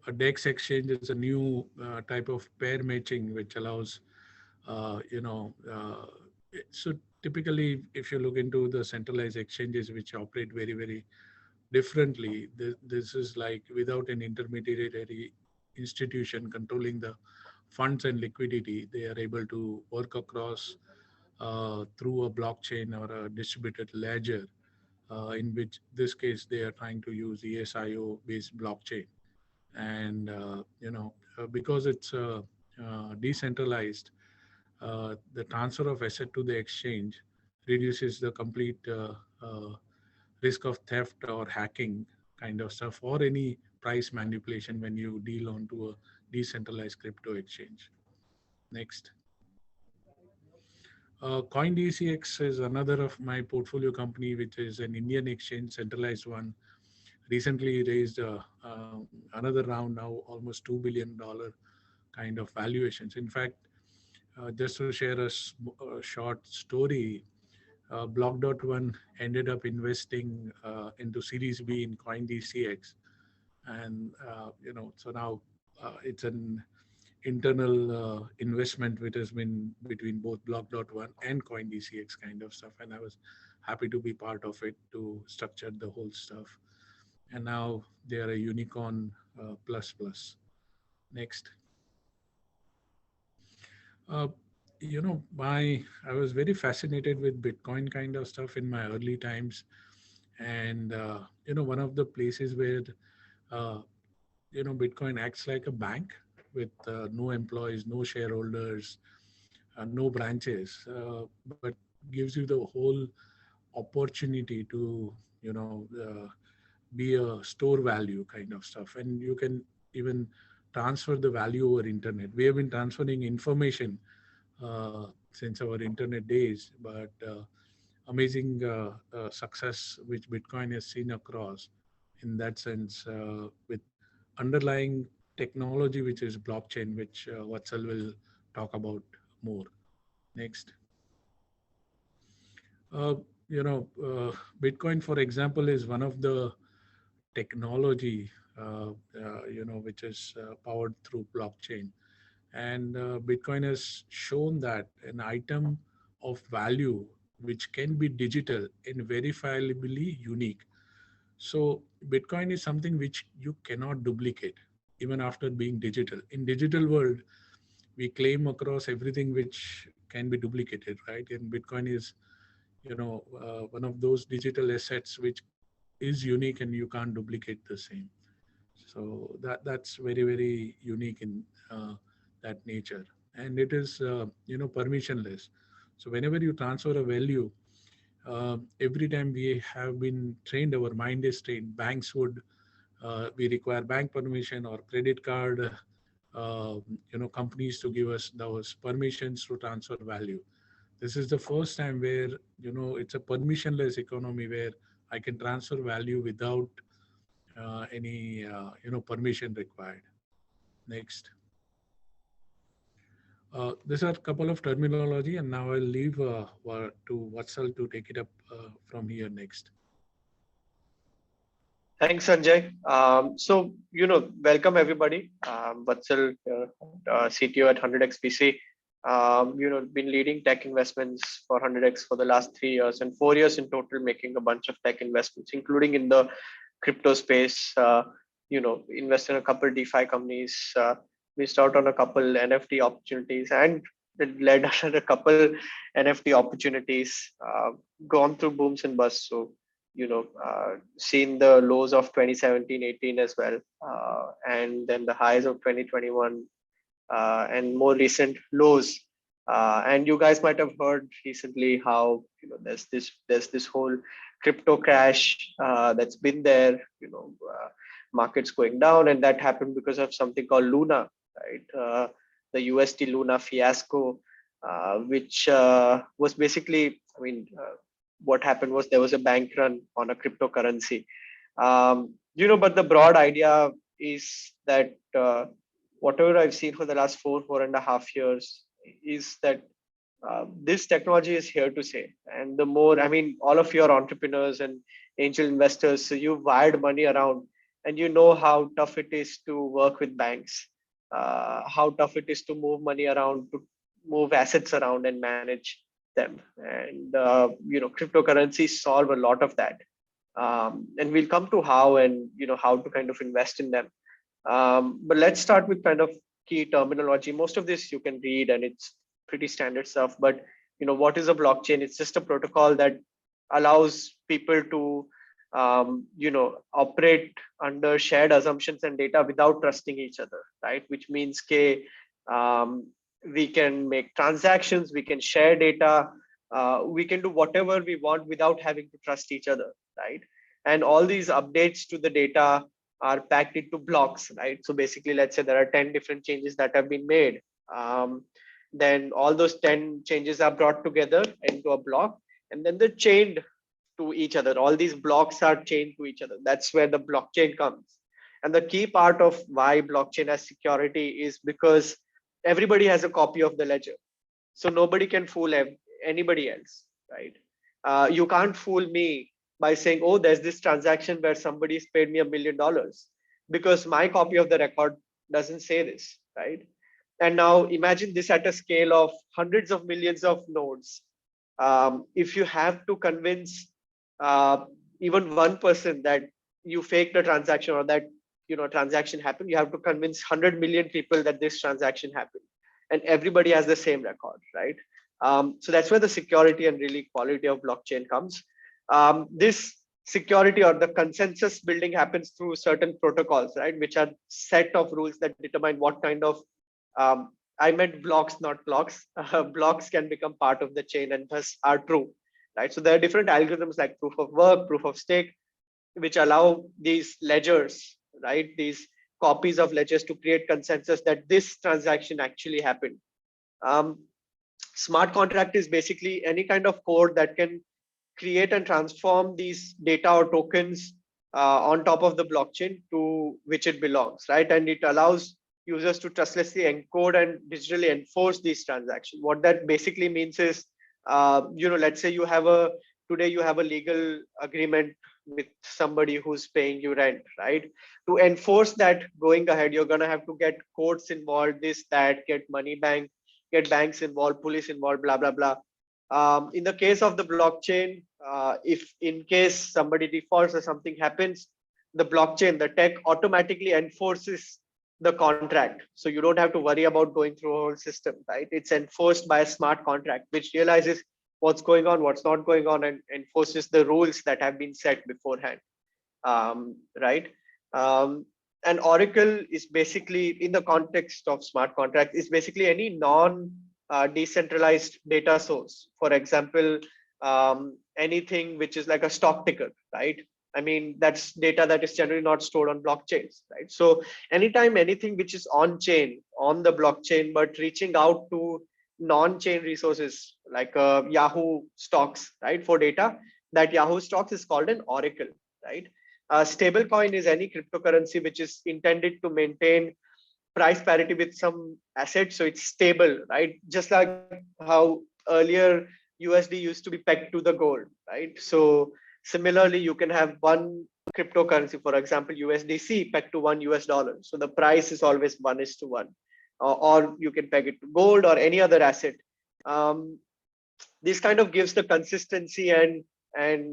A DEX exchange is a new type of pair matching which allows, you know, so typically if you look into the centralized exchanges which operate very, very differently, this is like without an intermediary institution controlling the funds and liquidity, they are able to work across through a blockchain or a distributed ledger, in which this case they are trying to use ESIO based blockchain. And because it's decentralized, the transfer of asset to the exchange reduces the complete risk of theft or hacking kind of stuff, or any price manipulation when you deal onto a decentralized crypto exchange. Next. CoinDCX is another of my portfolio company, which is an Indian exchange, centralized one. Recently raised another round now, almost $2 billion kind of valuations. In fact, just to share a short story, Block.one ended up investing into Series B in CoinDCX, and so now it's an internal investment which has been between both Block.one and CoinDCX kind of stuff, and I was happy to be part of it to structure the whole stuff. And now they are a unicorn plus plus. Next. Uh, my I was very fascinated with Bitcoin kind of stuff in my early times, and one of the places where uh, Bitcoin acts like a bank with no employees, no shareholders, no branches, but gives you the whole opportunity to be a store value kind of stuff, and you can even transfer the value over internet. We have been transferring information since our internet days, but amazing success which Bitcoin has seen across in that sense, with underlying technology which is blockchain, which Vatsal will talk about more. Next. uh, you know Bitcoin, for example, is one of the technology which is powered through blockchain. And Bitcoin has shown that an item of value which can be digital and verifiably unique. So Bitcoin is something which you cannot duplicate even after being digital. In digital world, we claim across everything which can be duplicated, right? And Bitcoin is, one of those digital assets which is unique and you can't duplicate the same. So that's very, very unique in that nature, and it is permissionless. So whenever you transfer a value, every time we have been trained, our mind is trained. Banks would we require bank permission or credit card, companies to give us those permissions to transfer value. This is the first time where it's a permissionless economy where I can transfer value without any permission required. Next. These are a couple of terminology, and now I'll leave to Vatsal to take it up from here next. Thanks, Sanjay. Welcome everybody. Vatsal, CTO at 100xPC. Been leading tech investments for 100x for the last 3 years and 4 years in total, making a bunch of tech investments, including in the crypto space. Invest in a couple DeFi companies, missed out on a couple NFT opportunities, and it led us a couple NFT opportunities. Gone through booms and busts. So seen the lows of 2017-18 as well, and then the highs of 2021, and more recent lows. And you guys might have heard recently how there's this whole crypto crash that's been there. Markets going down, and that happened because of something called Luna, right? The USD Luna fiasco, which was basically, what happened was there was a bank run on a cryptocurrency. But the broad idea is that whatever I've seen for the last 4.5 years is that this technology is here to stay. And the more, all of your entrepreneurs and angel investors, so you've wired money around. and you know how tough it is to work with banks, how tough it is to move money around, to move assets around and manage them. And cryptocurrencies solve a lot of that. And we'll come to how, and how to kind of invest in them. But let's start with kind of key terminology. Most of this you can read, and it's pretty standard stuff. But what is a blockchain? It's just a protocol that allows people to operate under shared assumptions and data without trusting each other, right? Which means um, we can make transactions, we can share data, we can do whatever we want without having to trust each other, right? And all these updates to the data are packed into blocks, right? So basically, let's say there are 10 different changes that have been made. Then all those 10 changes are brought together into a block, and then they're chained to each other. All these blocks are chained to each other. That's where the blockchain comes. And the key part of why blockchain has security is because everybody has a copy of the ledger. So nobody can fool anybody else, right? You can't fool me by saying, oh, there's this transaction where somebody's paid me $1 million, because my copy of the record doesn't say this, right? And now imagine this at a scale of hundreds of millions of nodes. If you have to convince uh, even one person that you faked a transaction, or that transaction happened, you have to convince 100 million people that this transaction happened, and everybody has the same record, right? So that's where the security and really quality of blockchain comes. This security or the consensus building happens through certain protocols, right, which are set of rules that determine what kind of I meant blocks, not clocks. Blocks can become part of the chain and thus are true, right? So there are different algorithms like proof of work, proof of stake, which allow these ledgers, right, these copies of ledgers, to create consensus that this transaction actually happened. Um, Smart contract is basically any kind of code that can create and transform these data or tokens on top of the blockchain to which it belongs, right? And it allows users to trustlessly encode and digitally enforce these transactions. What that basically means is, let's say today you have a legal agreement with somebody who's paying you rent, right? To enforce that going ahead, you're gonna have to get courts involved, this, that, get banks involved, police involved, blah, blah, blah. In the case of the blockchain, if in case somebody defaults or something happens, the blockchain, the tech automatically enforces the contract. So you don't have to worry about going through a whole system, right? It's enforced by a smart contract, which realizes what's going on, what's not going on, and enforces the rules that have been set beforehand, right? Um, and Oracle is basically, in the context of smart contract, is basically any non decentralized data source. For example, anything which is like a stock ticker, right? I mean, that's data that is generally not stored on blockchains, right? So anytime anything which is on chain, on the blockchain, but reaching out to non-chain resources like Yahoo stocks, right, for data, that Yahoo stocks is called an oracle, right? Stablecoin is any cryptocurrency which is intended to maintain price parity with some asset, so it's stable, right? Just like how earlier USD used to be pegged to the gold, right? So similarly, you can have one cryptocurrency, for example USDC, pegged to $1, so the price is always 1:1, or you can peg it to gold or any other asset. This kind of gives the consistency and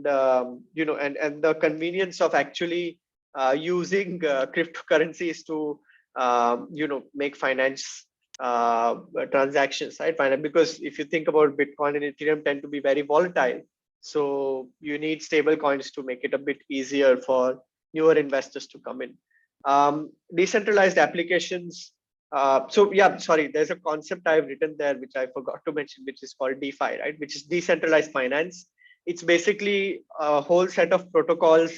the convenience of actually using cryptocurrencies to make finance transactions, right? Because if you think about Bitcoin and Ethereum tend to be very volatile, so you need stable coins to make it a bit easier for newer investors to come in. Decentralized applications. So yeah, sorry, there's a concept I've written there which I forgot to mention, which is called DeFi, right? Which is decentralized finance. It's basically a whole set of protocols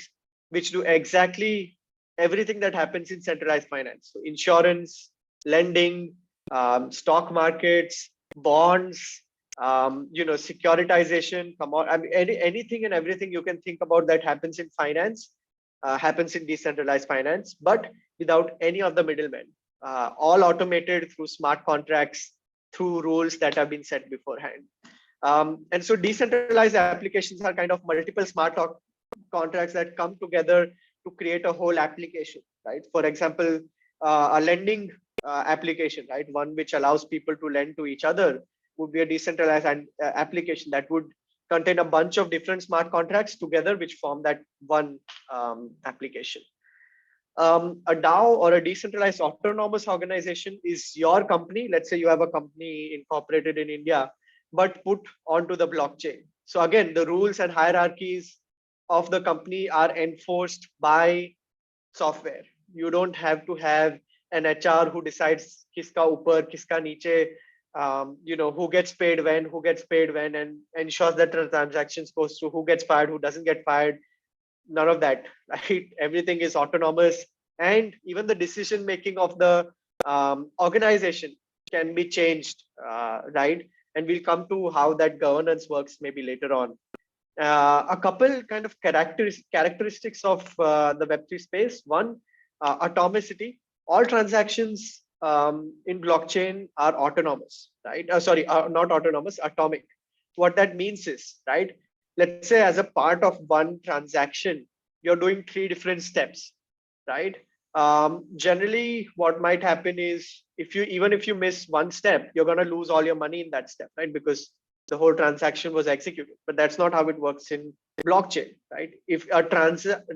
which do exactly everything that happens in centralized finance. So insurance, lending, stock markets, bonds, securitization, come on, I mean, anything and everything you can think about that happens in finance happens in decentralized finance, but without any of the middlemen. All automated through smart contracts, through rules that have been set beforehand. And so decentralized applications are kind of multiple smart contracts that come together to create a whole application, right? For example, a lending application, right? One which allows people to lend to each other would be a decentralized application that would contain a bunch of different smart contracts together, which form that one application. A DAO or a decentralized autonomous organization is your company. Let's say you have a company incorporated in India, but put onto the blockchain. So again, the rules and hierarchies of the company are enforced by software. You don't have to have an HR who decides kiska upar, kiska niche, who gets paid when, and ensures that the transactions goes through, who gets fired, who doesn't get fired. None of that, right? Everything is autonomous, and even the decision making of the organization can be changed, right? And we'll come to how that governance works maybe later on. A couple kind of characteristics of the Web3 space. One, atomicity. All transactions in blockchain are autonomous, right? Sorry, not autonomous, atomic. What that means is, right? Let's say as a part of one transaction, you're doing 3 different steps, right? Generally, what might happen is even if you miss one step, you're going to lose all your money in that step, right? Because the whole transaction was executed. But that's not how it works in blockchain, right? If a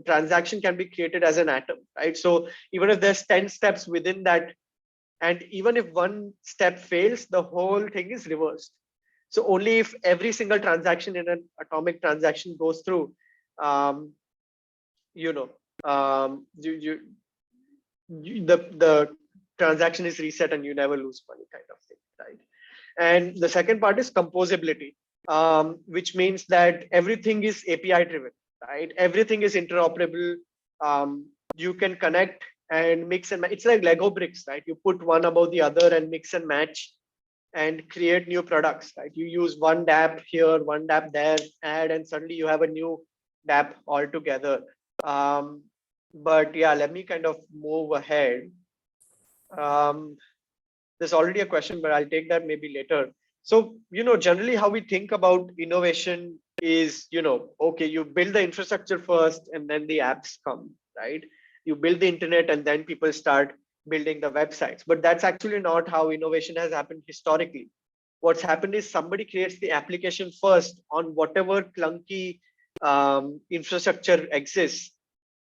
transaction can be created as an atom, right? So even if there's 10 steps within that, and even if one step fails, the whole thing is reversed. So only if every single transaction in an atomic transaction goes through, um, you know, the transaction is reset and you never lose money, kind of thing, right? And the second part is composability, which means that everything is API driven, right? Everything is interoperable. You can connect and mix and match. It's like Lego bricks, right? You put one above the other and mix and match and create new products, right? You use one dApp here, one dApp there, add, and suddenly you have a new dApp altogether. But yeah, let me kind of move ahead. There's already a question, but I'll take that maybe later. So, generally how we think about innovation is, okay, you build the infrastructure first and then the apps come, right? You build the internet and then people start building the websites. But that's actually not how innovation has happened historically. What's happened is somebody creates the application first on whatever clunky infrastructure exists.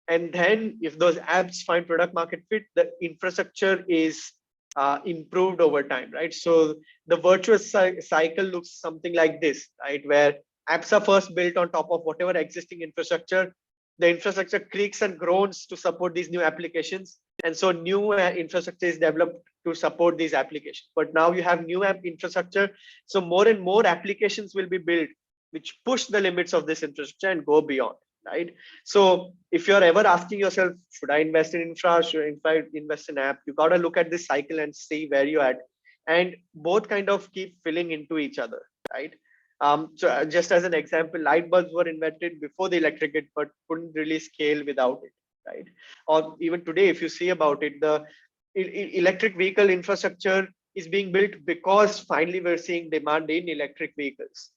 And then if those apps find product market fit, the infrastructure is improved over time, right? So the virtuous cycle looks something like this, right? Where apps are first built on top of whatever existing infrastructure. The infrastructure creaks and groans to support these new applications. And so new infrastructure is developed to support these applications. But now you have new app infrastructure. So more and more applications will be built, which push the limits of this infrastructure and go beyond, right? So if you're ever asking yourself, should I invest in infra, should I invest in app, you got to look at this cycle and see where you're at, and both kind of keep filling into each other, right? So just as an example, light bulbs were invented before the electric grid, but couldn't really scale without it, right? Or even today, if you see about it, the electric vehicle infrastructure is being built because finally we're seeing demand in electric vehicles,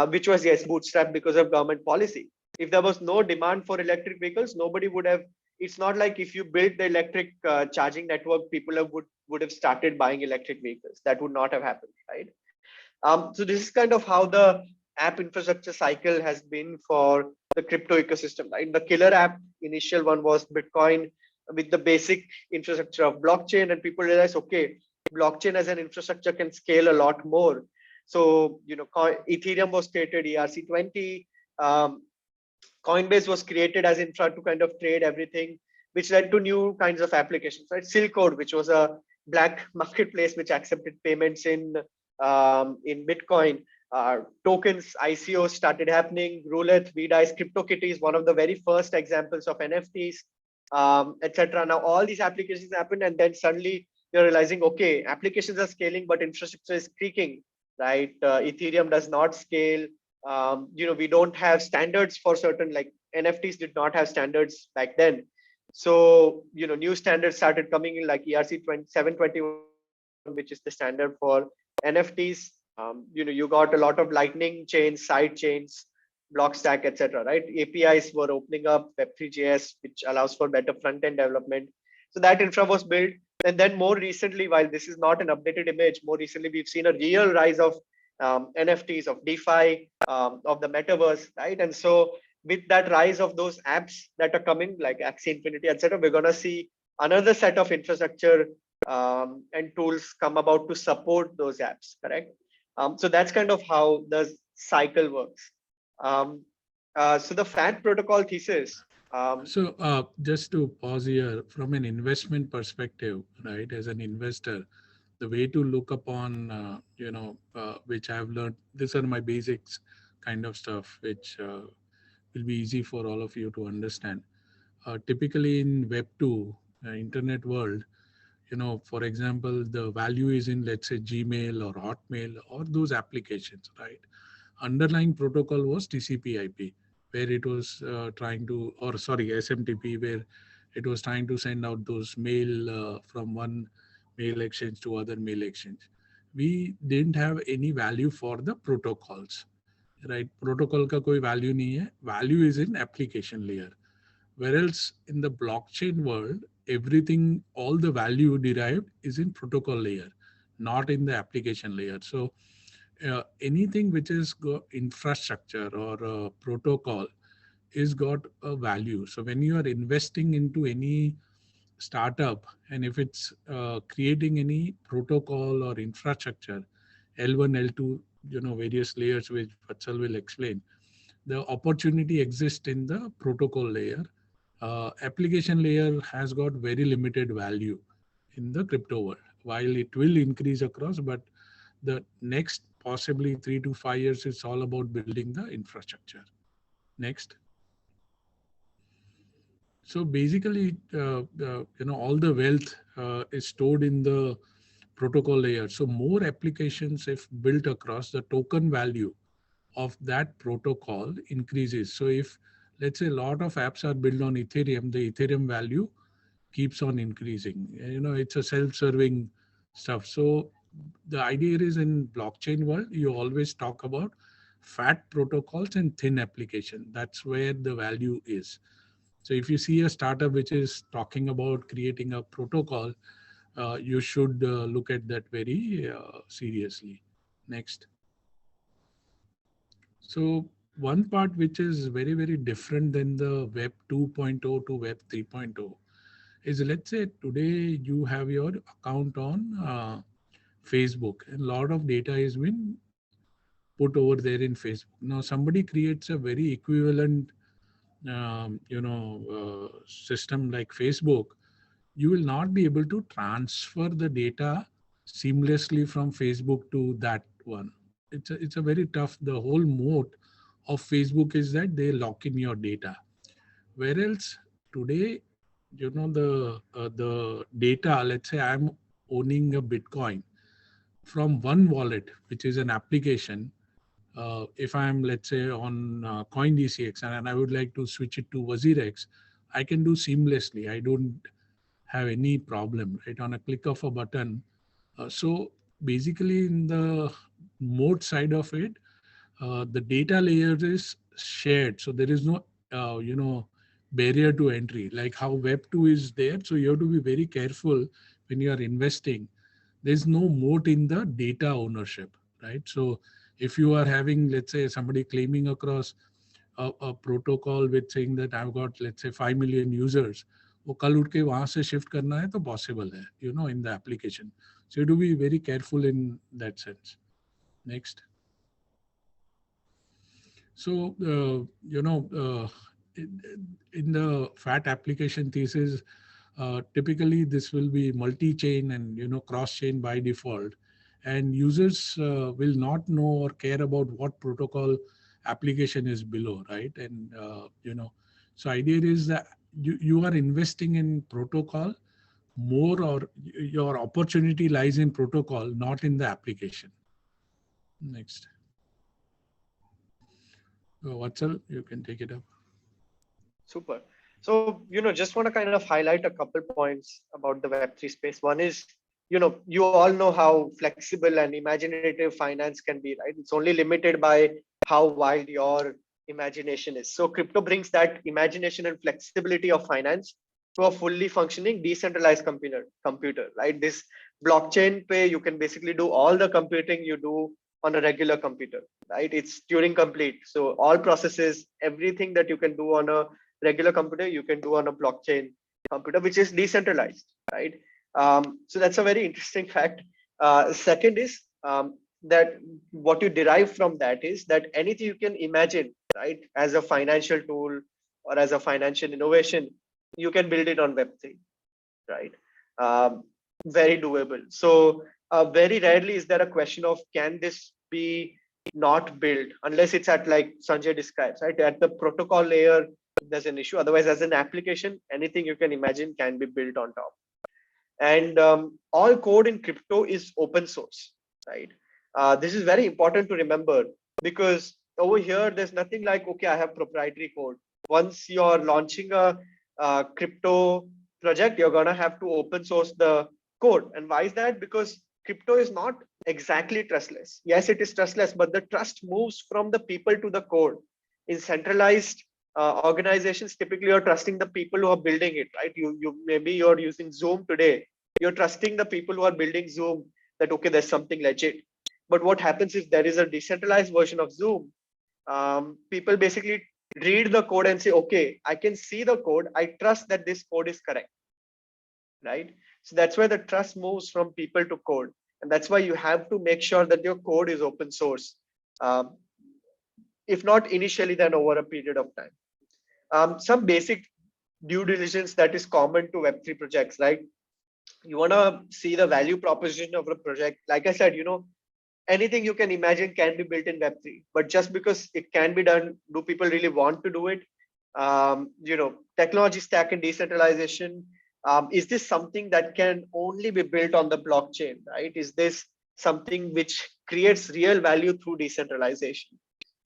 which was, yes, bootstrapped because of government policy. If there was no demand for electric vehicles, nobody would have. It's not like if you build the electric charging network, people would have started buying electric vehicles. That would not have happened, right? So this is kind of how the app infrastructure cycle has been for the crypto ecosystem, right? The killer app, initial one was Bitcoin with the basic infrastructure of blockchain, and people realize, okay, blockchain as an infrastructure can scale a lot more. So, Ethereum was created, ERC20. Coinbase was created as infra to kind of trade everything, which led to new kinds of applications, right? Silk Road, which was a black marketplace which accepted payments in Bitcoin. Tokens, ICOs started happening. Roulette, VDICE, CryptoKitties, one of the very first examples of NFTs, etc. Now all these applications happened, and then suddenly you're realizing, okay, applications are scaling, but infrastructure is creaking, right? Ethereum does not scale. We don't have standards for certain, like NFTs did not have standards back then. So, new standards started coming in, like ERC 721, which is the standard for NFTs. You got a lot of lightning chains, side chains, block stack, etc. Right? APIs were opening up, Web3.js, which allows for better front end development. So that infra was built. And then more recently, while this is not an updated image, more recently we've seen a real rise of NFTs, of DeFi, of the metaverse, right? And so with that rise of those apps that are coming, like Axie Infinity, etc., we're gonna see another set of infrastructure and tools come about to support those apps. Correct. So that's kind of how the cycle works. Um, so the FAT protocol thesis. So, just to pause here, from an investment perspective, right? As an investor, the way to look upon, which I've learned, these are my basics kind of stuff, which will be easy for all of you to understand. Typically in Web 2, internet world, for example, the value is in, let's say, Gmail or Hotmail or those applications, right? Underlying protocol was TCP/IP, where it was trying to, or sorry, SMTP, where it was trying to send out those mail from one mail exchange to other mail exchange. We didn't have any value for the protocols, right? Protocol का कोई value नहीं है. Value is in application layer. Whereas in the blockchain world, everything, all the value derived is in protocol layer, not in the application layer. So anything which is infrastructure or protocol is got a value. So when you are investing into any startup, and if it's creating any protocol or infrastructure, L1, L2, various layers which Vatsal will explain, the opportunity exists in the protocol layer. Application layer has got very limited value in the crypto world, while it will increase across, but the next possibly 3 to 5 years, it's all about building the infrastructure. Next. So basically, all the wealth is stored in the protocol layer. So more applications, if built across, the token value of that protocol increases. So if, let's say, a lot of apps are built on Ethereum, the Ethereum value keeps on increasing. It's a self-serving stuff. So the idea is, in blockchain world, you always talk about fat protocols and thin application. That's where the value is. So if you see a startup which is talking about creating a protocol, you should look at that very seriously. Next. So one part which is very, very different than the Web 2.0 to Web 3.0 is, let's say today you have your account on Facebook, and a lot of data has been put over there in Facebook. Now somebody creates a very equivalent system like Facebook. You will not be able to transfer the data seamlessly from Facebook to that one. It's a very tough. The whole moat of Facebook is that they lock in your data. Whereas today, the data. Let's say I'm owning a Bitcoin from one wallet, which is an application. If I'm, let's say, on CoinDCX and I would like to switch it to WazirX, I can do seamlessly. I don't have any problem, right? On a click of a button. So basically, in the mode side of it, the data layer is shared. So there is no, barrier to entry, like how Web 2 is there. So you have to be very careful when you are investing. There's no moat in the data ownership, right? So if you are having, let's say, somebody claiming across a protocol with saying that I've got, let's say, 5 million users, वो कल उठ के वहाँ से shift करना है तो possible है, in the application. So you have to be very careful in that sense. Next. So, in the FAT application thesis, typically this will be multi-chain and, cross-chain by default. And users will not know or care about what protocol application is below, right? And, so idea is that you are investing in protocol more, or your opportunity lies in protocol, not in the application. Next. Vatsal, you can take it up. Super. So, just want to kind of highlight a couple points about the Web3 space. One is, you all know how flexible and imaginative finance can be, right? It's only limited by how wild your imagination is. So crypto brings that imagination and flexibility of finance to a fully functioning decentralized computer, right? This blockchain pay, you can basically do all the computing you do on a regular computer, right? It's Turing complete. So all processes, everything that you can do on a regular computer, you can do on a blockchain computer, which is decentralized, right? So that's a very interesting fact. Second is that what you derive from that is that anything you can imagine, right, as a financial tool or as a financial innovation, you can build it on Web3, right? Um, Very doable. So very rarely is there a question of can this be not built unless it's at, like Sanjay describes, right? At the protocol layer, there's an issue. Otherwise, as an application, anything you can imagine can be built on top. And all code in crypto is open source, right? This is very important to remember, because over here there's nothing like, okay, I have proprietary code. Once you're launching a crypto project, you're gonna have to open source the code. And why is that? Because crypto is not exactly trustless. Yes, it is trustless, but the trust moves from the people to the code. In centralized organizations, typically you're trusting the people who are building it, right? You maybe you're using Zoom today, you're trusting the people who are building Zoom that, okay, there's something legit. But what happens if there is a decentralized version of Zoom? People basically read the code and say, okay, I can see the code, I trust that this code is correct, right? So that's where the trust moves from people to code. And that's why you have to make sure that your code is open source. Um, if not initially, then over a period of time. Some basic due diligence that is common to Web3 projects, right? You want to see the value proposition of a project. Like I said, anything you can imagine can be built in Web3, but just because it can be done, do people really want to do it? Technology stack and decentralization. Is this something that can only be built on the blockchain, right? Is this something which creates real value through decentralization?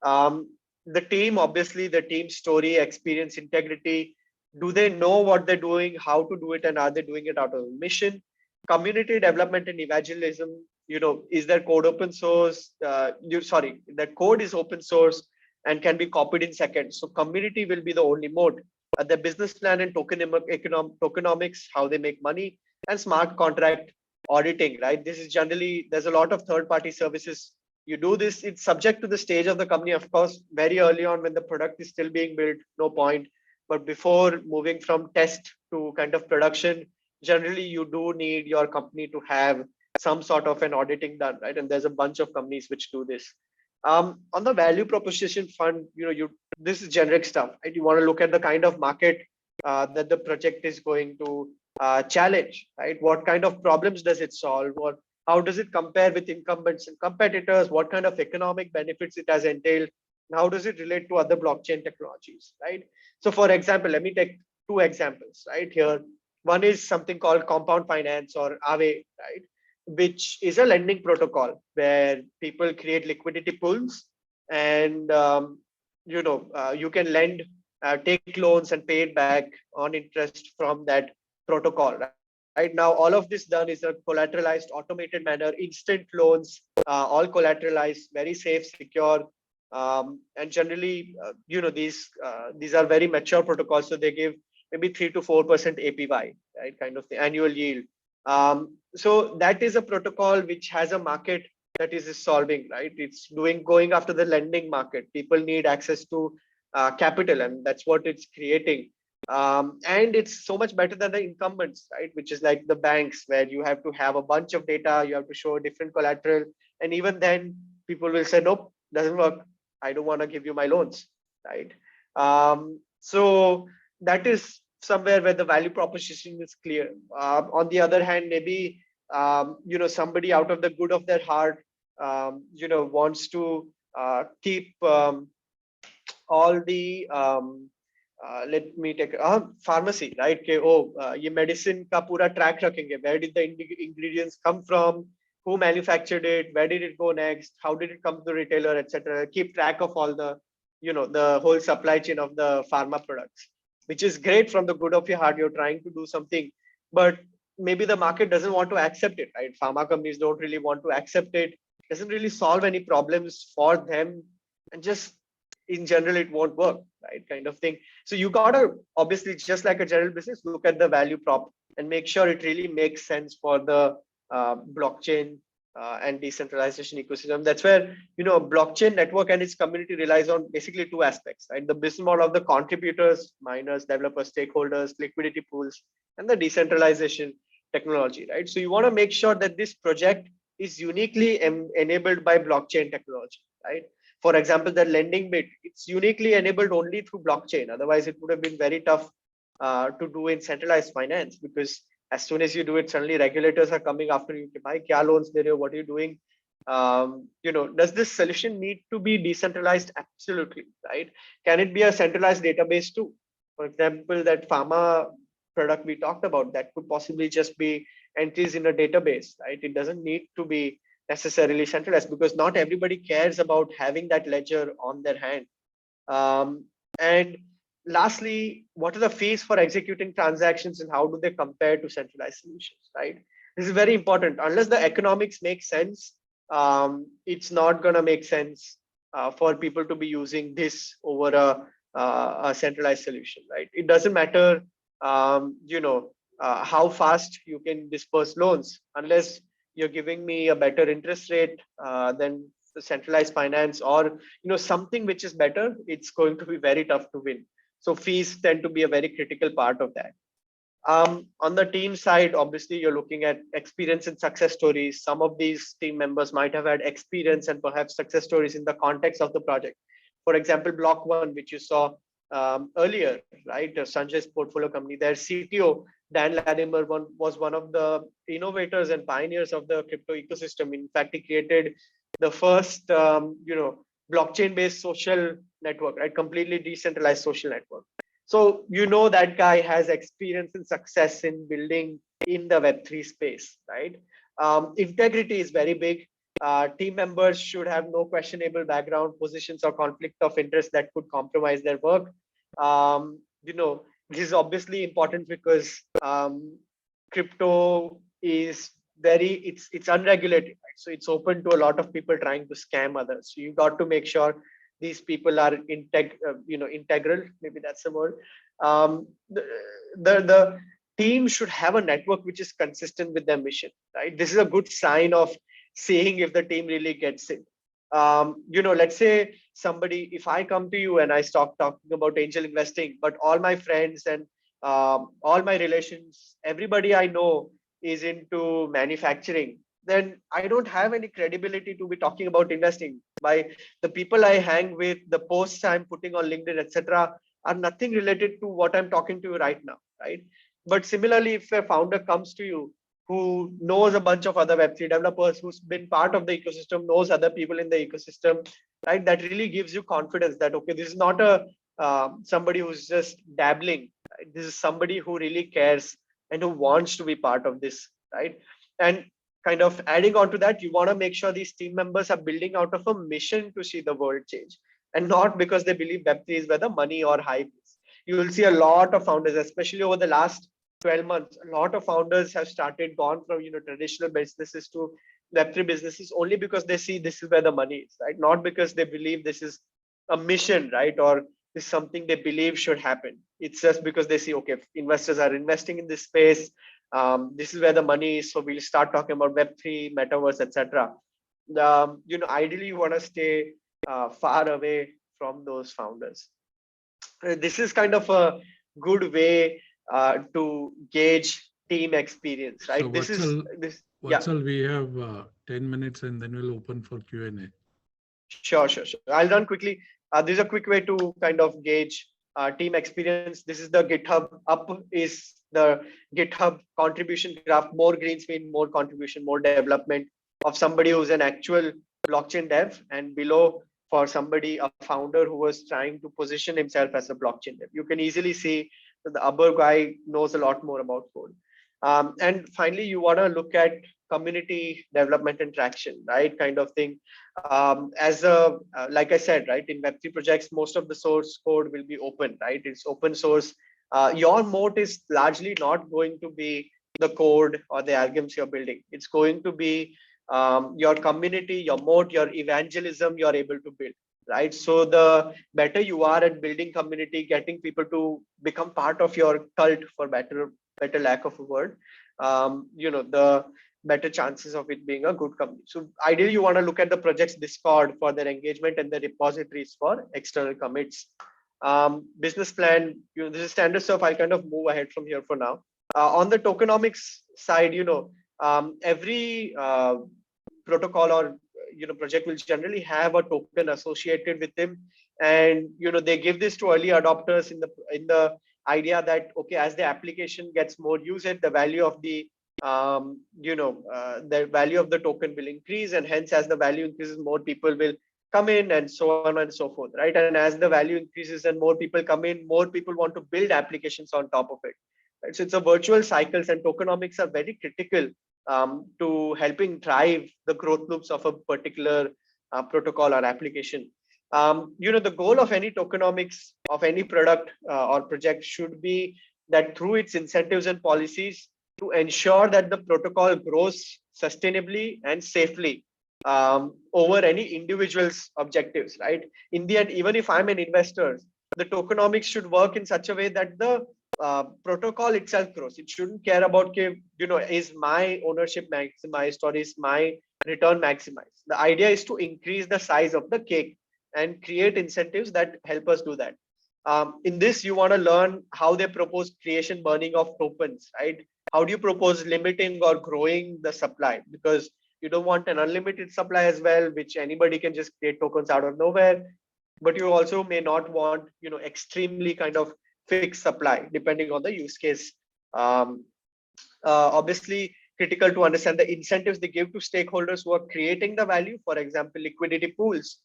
Um, the team, obviously, the team story, experience, integrity. Do they know what they're doing, how to do it, and are they doing it out of a mission? Community development and evangelism. Is their code open source? That code is open source and can be copied in seconds. So community will be the only mode. The business plan and tokenomics, how they make money, and smart contract auditing, right? This is generally, there's a lot of third-party services. You do this, it's subject to the stage of the company, of course. Very early on, when the product is still being built, no point. But before moving from test to kind of production, generally you do need your company to have some sort of an auditing done, right? And there's a bunch of companies which do this. On the value proposition fund, this is generic stuff, right? You want to look at the kind of market that the project is going to challenge, right? What kind of problems does it solve? How does it compare with incumbents and competitors? What kind of economic benefits it has entailed? And how does it relate to other blockchain technologies, right? So for example, let me take two examples right here. One is something called compound finance, or Aave, right? Which is a lending protocol where people create liquidity pools, and you can lend, take loans and pay it back on interest from that protocol. Right now, all of this done is a collateralized, automated manner, instant loans, all collateralized, very safe, secure, and generally, these are very mature protocols, so they give maybe 3 to 4% APY, right? Kind of the annual yield. So that is a protocol which has a market that is solving, right? It's going after the lending market. People need access to capital, and that's what it's creating. And it's so much better than the incumbents, right? Which is like the banks, where you have to have a bunch of data, you have to show different collateral, and even then, people will say, nope, doesn't work. I don't want to give you my loans, right? So that is somewhere where the value proposition is clear. On the other hand, maybe somebody out of the good of their heart, wants to keep all the let me take pharmacy, right? Okay, ये medicine का पूरा track रखेंगे. Where did the ingredients come from? Who manufactured it? Where did it go next? How did it come to the retailer, etc.? Keep track of all the, the whole supply chain of the pharma products, which is great from the good of your heart. You're trying to do something, but maybe the market doesn't want to accept it, right? Pharma companies don't really want to accept it. Doesn't really solve any problems for them, and just in general it won't work, right? Kind of thing. So you gotta obviously, just like a general business, look at the value prop and make sure it really makes sense for the blockchain and decentralization ecosystem. That's where, blockchain network and its community relies on basically two aspects, right? The business model of the contributors, miners, developers, stakeholders, liquidity pools, and the decentralization technology, right? So you want to make sure that this project is uniquely enabled by blockchain technology, right? For example, the lending bit, it's uniquely enabled only through blockchain. Otherwise, it would have been very tough to do in centralized finance, because as soon as you do it, suddenly regulators are coming after you. Bhai, kya loans de rahe ho? What are you doing? Does this solution need to be decentralized? Absolutely, right? Can it be a centralized database too? For example, that pharma product we talked about, that could possibly just be entries in a database, right? It doesn't need to be necessarily centralized, because not everybody cares about having that ledger on their hand. And lastly, what are the fees for executing transactions and how do they compare to centralized solutions, right? This is very important. Unless the economics make sense, it's not going to make sense for people to be using this over a centralized solution, right? It doesn't matter, how fast you can disperse loans, unless you're giving me a better interest rate than the centralized finance, or something which is better. It's going to be very tough to win. So fees tend to be a very critical part of that. On the team side, obviously you're looking at experience and success stories. Some of these team members might have had experience and perhaps success stories in the context of the project. For example, Block One, which you saw earlier, right? Sanjay's portfolio company, their CTO Dan Latimer was one of the innovators and pioneers of the crypto ecosystem. In fact, he created the first blockchain-based social network, right? Completely decentralized social network. So that guy has experience and success in building in the Web3 space, right? Integrity is very big. Team members should have no questionable background, positions, or conflict of interest that could compromise their work. This is obviously important because crypto is it's unregulated, right? So it's open to a lot of people trying to scam others. So you got to make sure these people are integral. Maybe that's the word. The team should have a network which is consistent with their mission, right? This is a good sign of seeing if the team really gets it. Let's say if I come to you and I start talking about angel investing, but all my friends and all my relations, everybody I know is into manufacturing, then I don't have any credibility to be talking about investing. By the people I hang with, the posts I'm putting on LinkedIn, etc., are nothing related to what I'm talking to you right now, right? But similarly, if a founder comes to you who knows a bunch of other Web3 developers, who's been part of the ecosystem, knows other people in the ecosystem, right? That really gives you confidence that, okay, this is not a somebody who's just dabbling. Right? This is somebody who really cares and who wants to be part of this, right? And kind of adding on to that, you want to make sure these team members are building out of a mission to see the world change, and not because they believe Web3 is where the money or hype is. You will see a lot of founders, especially over the last 12 months, a lot of founders have gone from traditional businesses to Web3 businesses only because they see this is where the money is, right? Not because they believe this is a mission, right? Or this is something they believe should happen. It's just because they see, okay, if investors are investing in this space, this is where the money is, so we'll start talking about Web3, metaverse, etc. Ideally you want to stay far away from those founders. This is kind of a good way to gauge team experience, right? So Vatsal, we have 10 minutes and then we'll open for Q&A. Sure. I'll run quickly. This is a quick way to kind of gauge team experience. This is the GitHub. Up is the GitHub contribution graph. More greens mean more contribution, more development of somebody who's an actual blockchain dev, and below for somebody, a founder who was trying to position himself as a blockchain dev. You can easily see that the other guy knows a lot more about code. And finally, you want to look at community development and traction, right? Kind of thing. Like I said, right, in Web3 projects, most of the source code will be open, right? It's open source. Your moat is largely not going to be the code or the algorithms you're building. It's going to be your community, your moat, your evangelism you're able to build. right? So the better you are at building community, getting people to become part of your cult, for better lack of a word, the better chances of it being a good company. So ideally, you want to look at the project's Discord for their engagement and the repositories for external commits. Business plan, this is standard stuff. I'll kind of move ahead from here for now. On the tokenomics side, every protocol or project will generally have a token associated with them, and they give this to early adopters in the idea that, okay, as the application gets more usage, the value of the value of the token will increase, and hence as the value increases, more people will come in, and so on and so forth, right? And as the value increases and more people come in, more people want to build applications on top of it, right? So it's a virtual cycles, and tokenomics are very critical to helping drive the growth loops of a particular protocol or application. The goal of any tokenomics of any product or project should be that through its incentives and policies to ensure that the protocol grows sustainably and safely over any individual's objectives, right? In the end, even if I'm an investor, the tokenomics should work in such a way that the protocol itself grows. It shouldn't care about, is my ownership maximized or is my return maximized. The idea is to increase the size of the cake and create incentives that help us do that. In this, you want to learn how they propose creation burning of tokens, right? How do you propose limiting or growing the supply? Because you don't want an unlimited supply as well, which anybody can just create tokens out of nowhere. But you also may not want, extremely kind of fixed supply depending on the use case. Obviously, critical to understand the incentives they give to stakeholders who are creating the value. For example, liquidity pools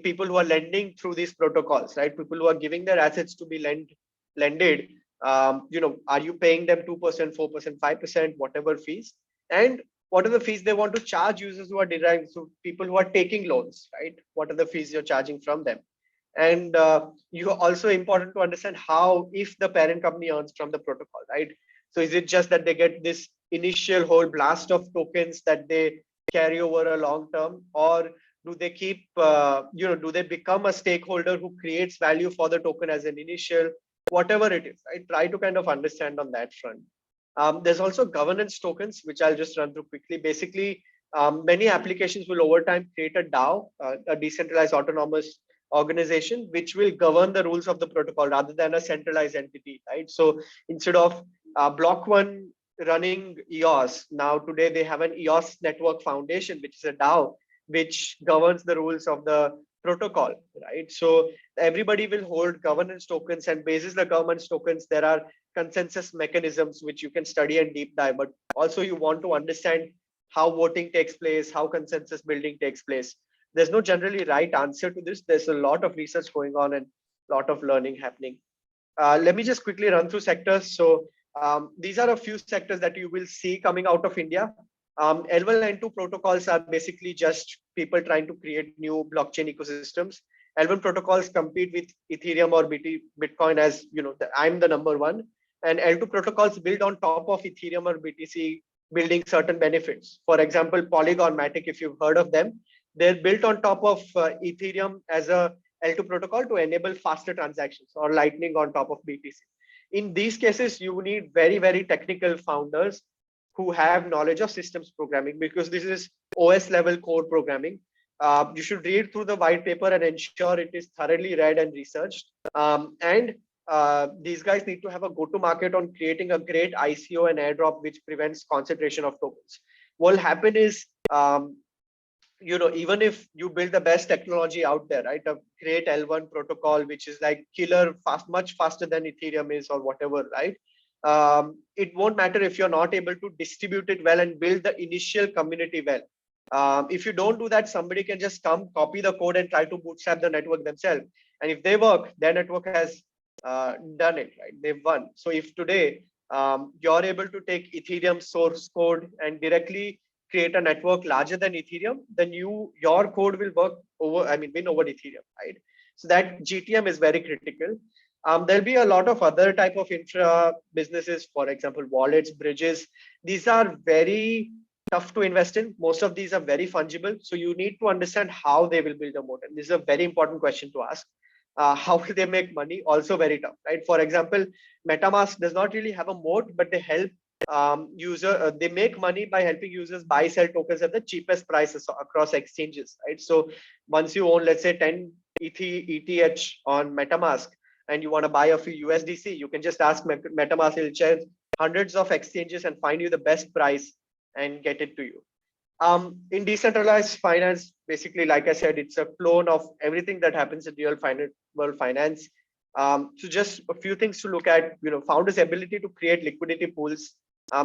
people who are lending through these protocols, right? People who are giving their assets to be lended. Are you paying them 2%, 4%, 5%, whatever fees? And what are the fees they want to charge users who are deriving, so people who are taking loans, right? What are the fees you're charging from them? And you also important to understand how, if the parent company earns from the protocol, right? So is it just that they get this initial whole blast of tokens that they carry over a long term, or do they keep do they become a stakeholder who creates value for the token as an initial, whatever it is? I try to kind of understand on that front. There's also governance tokens, which I'll just run through quickly. Basically, many applications will over time create a DAO, a decentralized autonomous organization, which will govern the rules of the protocol rather than a centralized entity, right? So instead of block one running EOS, now today they have an EOS network foundation, which is a DAO, which governs the rules of the protocol, right? So everybody will hold governance tokens, and basis the governance tokens, there are consensus mechanisms which you can study and deep dive, but also you want to understand how voting takes place, how consensus building takes place. There's no generally right answer to this. There's a lot of research going on and a lot of learning happening. Let me just quickly run through sectors. So these are a few sectors that you will see coming out of India. L1 and 2 protocols are basically just people trying to create new blockchain ecosystems. L1 protocols compete with Ethereum or Bitcoin as, I'm the number one. And L2 protocols build on top of Ethereum or BTC, building certain benefits. For example, Polygon Matic, if you've heard of them, they're built on top of Ethereum as a L2 protocol to enable faster transactions, or Lightning on top of BTC. In these cases, you need very, very technical founders who have knowledge of systems programming, because this is OS level core programming. You should read through the white paper and ensure it is thoroughly read and researched. And these guys need to have a go-to-market on creating a great ICO and airdrop, which prevents concentration of tokens. What will happen is, even if you build the best technology out there, right, a great L1 protocol, which is like killer fast, much faster than Ethereum is or whatever, right? It won't matter if you're not able to distribute it well and build the initial community well. If you don't do that, somebody can just come, copy the code and try to bootstrap the network themselves. And if they work, their network has done it, right? They've won. So if today you're able to take Ethereum source code and directly create a network larger than Ethereum, then your code will work win over Ethereum, right? So that GTM is very critical. There'll be a lot of other type of infra businesses, for example, wallets, bridges. These are very tough to invest in. Most of these are very fungible. So you need to understand how they will build a moat. And this is a very important question to ask. How will they make money? Also very tough, right? For example, MetaMask does not really have a moat, but they help they make money by helping users buy, sell tokens at the cheapest prices across exchanges, right? So once you own, let's say 10 ETH on MetaMask, and you want to buy a few USDC, you can just ask MetaMask, it'll check hundreds of exchanges and find you the best price and get it to you. In decentralized finance, basically, like I said, it's a clone of everything that happens in real world finance. So just a few things to look at, founders' ability to create liquidity pools.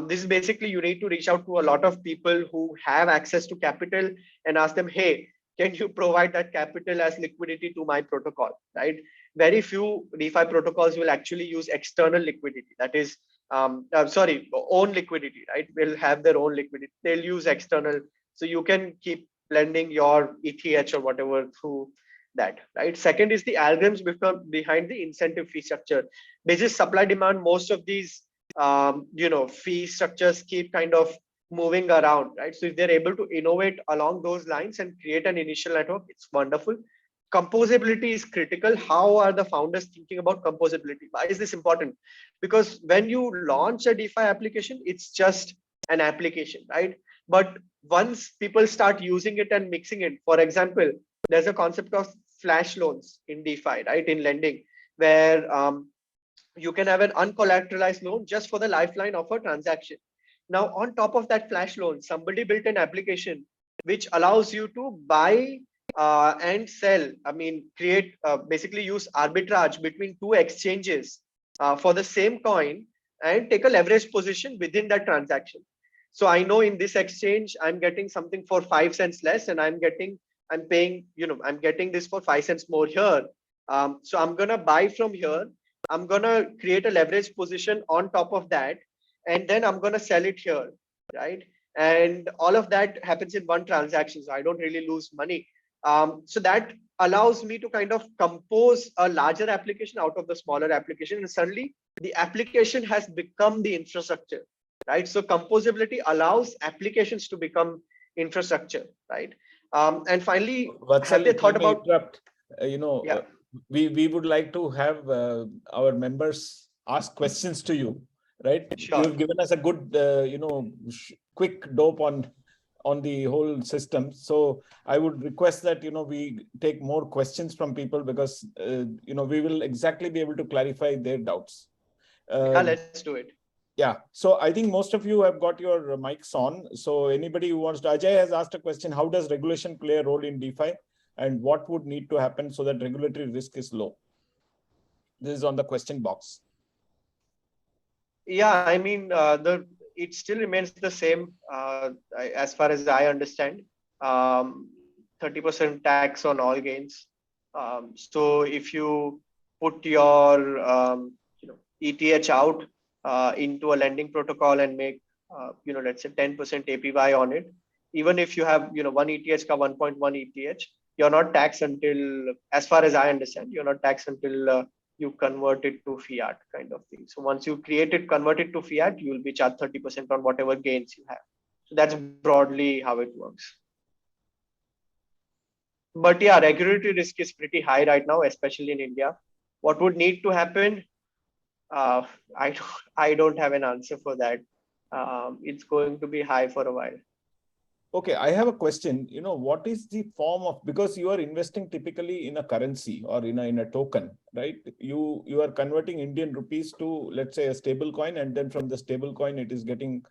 This is basically, you need to reach out to a lot of people who have access to capital and ask them, hey, can you provide that capital as liquidity to my protocol, right? Very few DeFi protocols will actually use external liquidity. That is, own liquidity, right? Will have their own liquidity. They'll use external. So you can keep lending your ETH or whatever through that, right? Second is the algorithms behind the incentive fee structure. Basis supply demand, most of these, fee structures keep kind of moving around, right? So if they're able to innovate along those lines and create an initial network, it's wonderful. Composability is critical. How are the founders thinking about composability? Why is this important? Because when you launch a DeFi application, it's just an application, right? But once people start using it and mixing it, for example, there's a concept of flash loans in DeFi, right? In lending, where you can have an uncollateralized loan just for the lifeline of a transaction. Now, on top of that flash loan, somebody built an application which allows you to buy and sell. I mean, create, basically use arbitrage between two exchanges for the same coin and take a leverage position within that transaction. So I know in this exchange, I'm getting something for 5 cents less, and I'm getting this for 5 cents more here. So I'm going to buy from here. I'm going to create a leverage position on top of that, and then I'm going to sell it here, right? And all of that happens in one transaction. So I don't really lose money. So that allows me to kind of compose a larger application out of the smaller application. And suddenly the application has become the infrastructure, right? So composability allows applications to become infrastructure, right? And finally, Vatsal, have they thought about— interrupt? Yeah. We would like to have our members ask questions to you, right? Sure. You've given us a good, quick dope on the whole system. So I would request that, we take more questions from people, because, we will exactly be able to clarify their doubts. Yeah, let's do it. Yeah. So I think most of you have got your mics on. So anybody who wants to— Ajay has asked a question: how does regulation play a role in DeFi, and what would need to happen so that regulatory risk is low? This is on the question box. Yeah, I mean, it still remains the same as far as I understand. 30% tax on all gains. So if you put your ETH out into a lending protocol and make let's say 10% APY on it, even if you have 1 ETH ka 1.1 ETH, you're not taxed until, as far as I understand, you're not taxed until you convert it to fiat kind of thing. So once you create it, convert it to fiat, you will be charged 30% on whatever gains you have. So that's broadly how it works. But yeah, regulatory risk is pretty high right now, especially in India. What would need to happen? I don't have an answer for that. It's going to be high for a while. Okay, I have a question. What is the form of— because you are investing typically in a currency or in a token, right? You are converting Indian rupees to, let's say, a stable coin, and then from the stable coin, it is getting,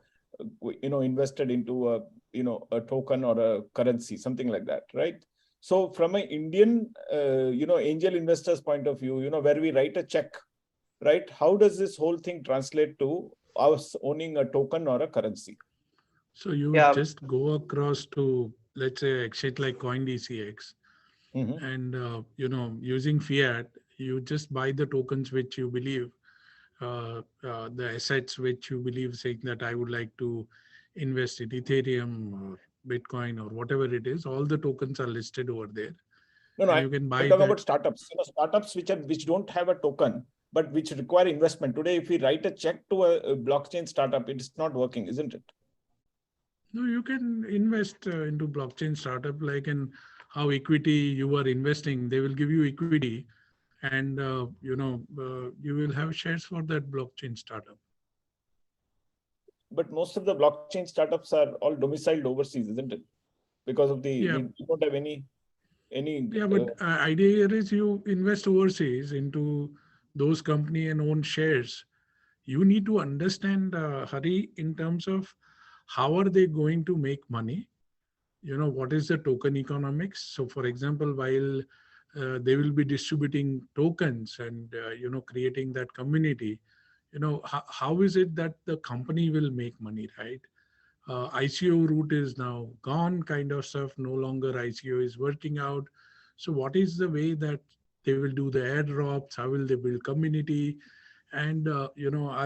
invested into a token or a currency, something like that, right? So from an Indian, angel investors point of view, where we write a check, right? How does this whole thing translate to us owning a token or a currency? So you just go across to, let's say, exchange like CoinDCX, and using fiat, you just buy the tokens which you believe, the assets which you believe, saying that I would like to invest in Ethereum or Bitcoin or whatever it is. All the tokens are listed over there. No, you can buy I'm talking about startups. Startups which don't have a token, but which require investment. Today, if we write a check to a blockchain startup, it's not working, isn't it? No, you can invest into blockchain startup like in how equity you are investing. They will give you equity, and you will have shares for that blockchain startup. But most of the blockchain startups are all domiciled overseas, isn't it? Because of Yeah, we don't have any yeah, but idea here is you invest overseas into those company and own shares. You need to understand, Hari, in terms of how are they going to make money. What is the token economics. So for example, while they will be distributing tokens and creating that community, how is it that the company will make money, right? ICO route is now gone, kind of stuff. No longer ICO is working out. So what is the way that they will do the airdrops? How will they build community? And are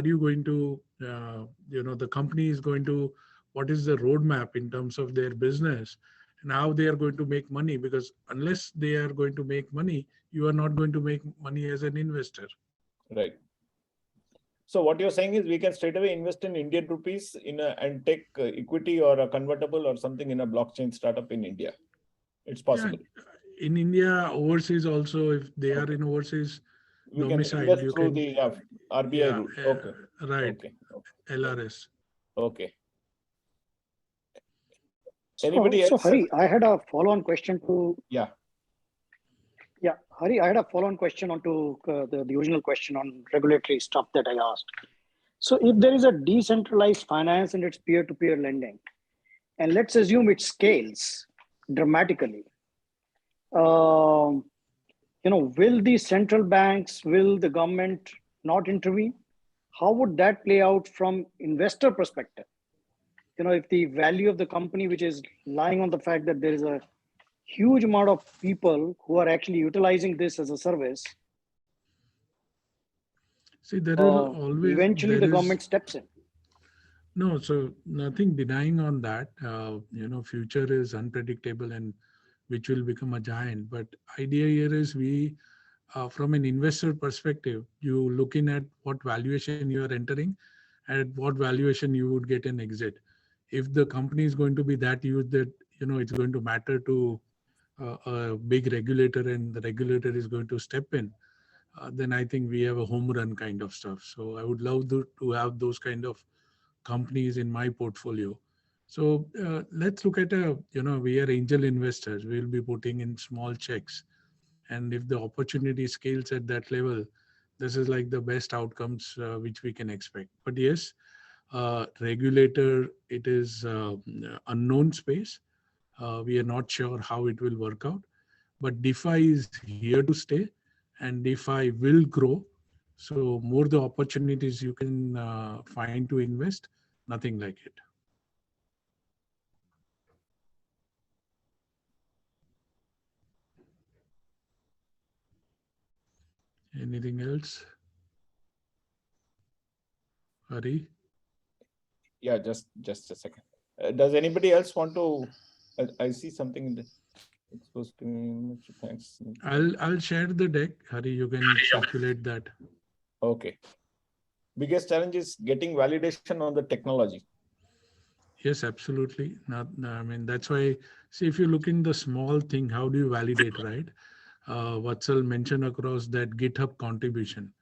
you going to the company is going to, what is the roadmap in terms of their business and how they are going to make money? Because unless they are going to make money, you are not going to make money as an investor. right. So what you're saying is we can straight away invest in Indian rupees and take equity or a convertible or something in a blockchain startup in India. It's Yeah, possible. in India, overseas also, if they are Okay. in overseas We can domicile, invest you through can, the RBI yeah, route. Okay. right, Okay. LRS. Okay. So, Anybody so else? Hari, I had a follow-on question to, Yeah. yeah, Hari, I had a follow-on question onto the original question on regulatory stuff that I asked. So if there is a decentralized finance and it's peer-to-peer lending, and let's assume it scales dramatically, um, will the central banks, will the government not intervene? How would that play out from investor perspective? If the value of the company, which is lying on the fact that there is a huge amount of people who are actually utilizing this as a service, See, there will always, eventually there the is, government steps in. no, so nothing denying on that. Future is unpredictable and which will become a giant. But idea here is from an investor perspective, you looking at what valuation you are entering and at what valuation you would get an exit. If the company is going to be that huge that, it's going to matter to a big regulator and the regulator is going to step in, then I think we have a home run kind of stuff. So I would love to have those kind of companies in my portfolio. So let's look at we are angel investors. We'll be putting in small checks. And if the opportunity scales at that level, this is like the best outcomes which we can expect. But yes, regulator, it is unknown space. We are not sure how it will work out. But DeFi is here to stay and DeFi will grow. So more the opportunities you can find to invest, nothing like it. Anything else? Hari? Yeah, just a second. Does anybody else want to? I see something in the. It's supposed to be. Thanks. I'll share the deck. Hari, you can circulate that. Okay. Biggest challenge is getting validation on the technology. Yes, absolutely. I mean, that's why, see, if you look in the small thing, how do you validate, right? Vatsal mentioned across that GitHub contribution.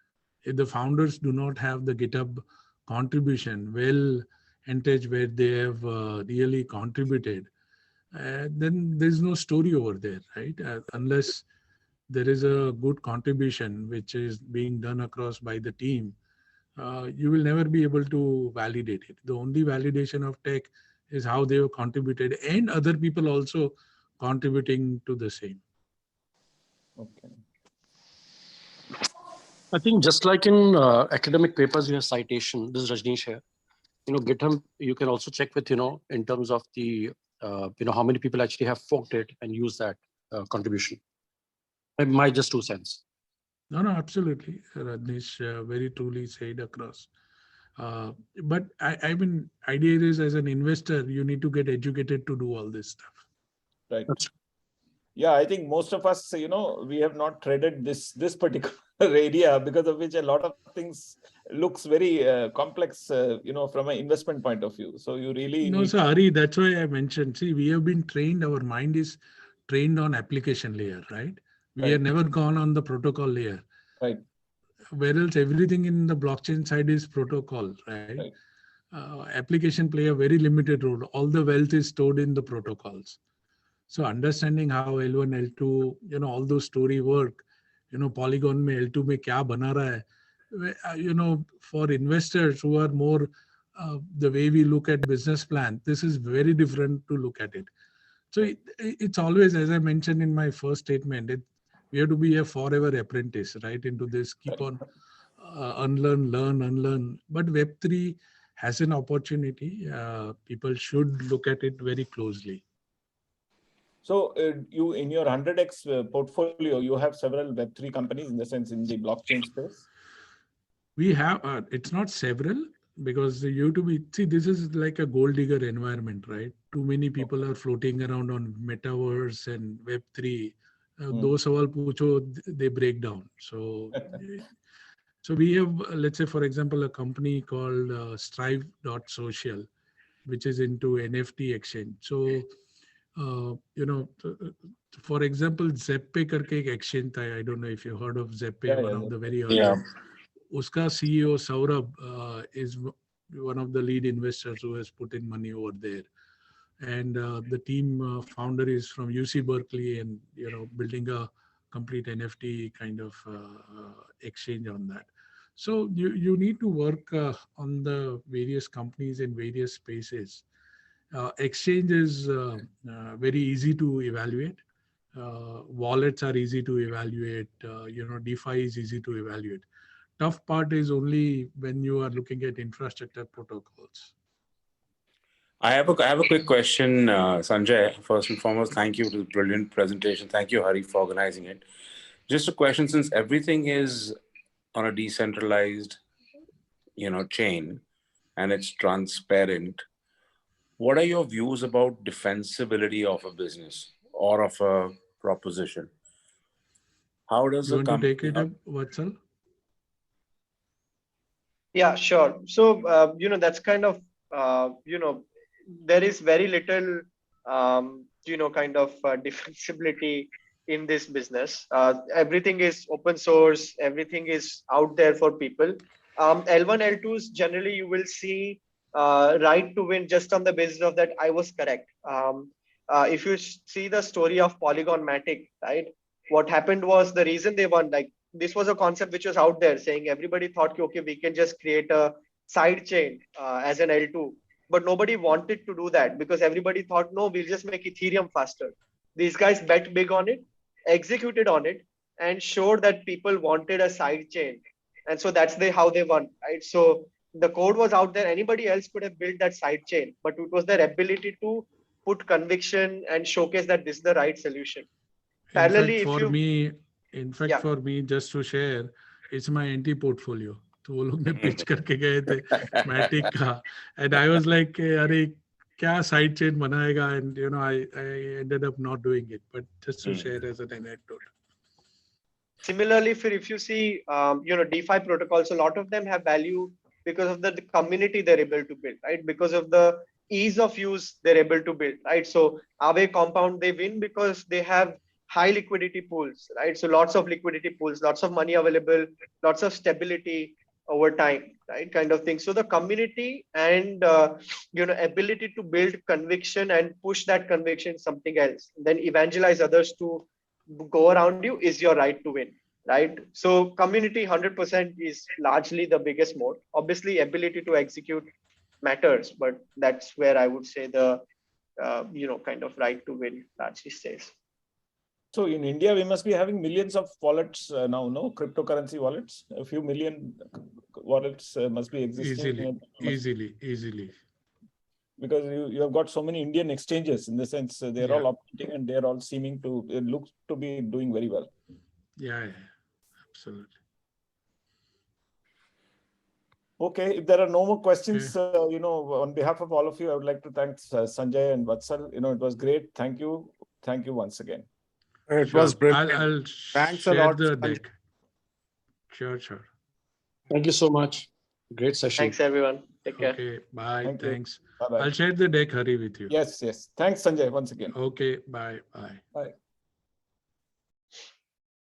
If the founders do not have the GitHub contribution well entrenched where they have really contributed, then there's no story over there, right? Unless there is a good contribution which is being done across by the team, you will never be able to validate it. The only validation of tech is how they have contributed and other people also contributing to the same. Okay. I think just like in academic papers, you have citation. This is Rajneesh here. GitHub, you can also check with, in terms of the, how many people actually have forked it and used that contribution. My just 2 cents. No, absolutely. Rajneesh very truly said across. But I mean, idea is as an investor, you need to get educated to do all this stuff. Right. Yeah, I think most of us, we have not treaded this particular area, because of which a lot of things looks very complex, from an investment point of view. So you really No, need. so Hari, that's why I mentioned. See, we have been trained, our mind is trained on application layer, right? We Right. have never gone on the protocol layer. Right. Where else everything in the blockchain side is protocol, right? Right. Application play a very limited role. All the wealth is stored in the protocols. So understanding how L1, L2, all those story work, Polygon में L2 में क्या बना रहा है, for investors who are more the way we look at business plan, this is very different to look at it. So it's always, as I mentioned in my first statement, we have to be a forever apprentice, right? Into this, keep on unlearn, learn, unlearn. But Web3 has an opportunity. People should look at it very closely. So you, in your 100x portfolio, you have several Web3 companies, in the sense, in the blockchain space? We have, it's not several, because you have to be, see, this is like a gold digger environment, right? Too many people are floating around on metaverse and Web3. Those sawal pucho, they break down. So we have, let's say, for example, a company called strive.social, which is into NFT exchange. So, for example, Zeppe karke ek exchange tha. I don't know if you heard of Zeppe, one of the very early. Uska CEO Saurabh is one of the lead investors who has put in money over there. And the team founder is from UC Berkeley, and building a complete NFT kind of exchange on that. So you need to work on the various companies in various spaces. Exchange is very easy to evaluate. Wallets are easy to evaluate. DeFi is easy to evaluate. Tough part is only when you are looking at infrastructure protocols. I have a quick question, Sanjay. First and foremost, thank you for the brilliant presentation. Thank you, Hari, for organizing it. Just a question, since everything is on a decentralized, chain, and it's transparent, what are your views about defensibility of a business or of a proposition? How does You a want to company... take it up, Vatsal? Yeah, sure. So, that's kind of, there is very little, kind of defensibility in this business. Everything is open source. Everything is out there for people. L1, L2s, generally you will see right to win just on the basis of that I was correct. If you see the story of Polygon Matic, right? What happened was, the reason they won, like, this was a concept which was out there, saying everybody thought, okay, we can just create a side chain as an L2. But nobody wanted to do that, because everybody thought, no, we'll just make Ethereum faster. These guys bet big on it, executed on it, and showed that people wanted a side chain. And so that's how they won, right? So the code was out there. Anybody else could have built that side chain, but it was their ability to put conviction and showcase that this is the right solution. Parallelly, In fact, for me, just to share, it's my anti-portfolio. तो वो लोग ने pitch करके गए थे Matic का, and I was like, अरे क्या side chain बनाएगा, and I ended up not doing it, but just to share as an anecdote. Similarly, if you see, DeFi protocols, a lot of them have value because of the community they're able to build, right? Because of the ease of use they're able to build, right? So Aave Compound, they win because they have high liquidity pools, right? So lots of liquidity pools, lots of money available, lots of stability over time, right? Kind of thing. So the community and ability to build conviction and push that conviction something else, then evangelize others to go around you, is your right to win, right? So community 100% is largely the biggest mode. Obviously, ability to execute matters, but that's where I would say the kind of right to win largely stays. So in India, we must be having millions of wallets now, no? Cryptocurrency wallets. A few million wallets must be existing. Easily. Because you have got so many Indian exchanges, in the sense they're all operating and they're all seeming to look to be doing very well. Yeah, absolutely. Okay, if there are no more questions, on behalf of all of you, I would like to thank Sanjay and Vatsal. It was great. Thank you once again. It Sure. was brilliant. I'll Thanks a share lot, the Sanjay. deck. Sure, sure. Thank you so much. Great session. Thanks, everyone. Take care. Okay, bye. Thank you. Thanks. Bye-bye. I'll share the deck, Hari, with you. Yes, yes. Thanks, Sanjay, once again. Okay, bye. Bye. Bye.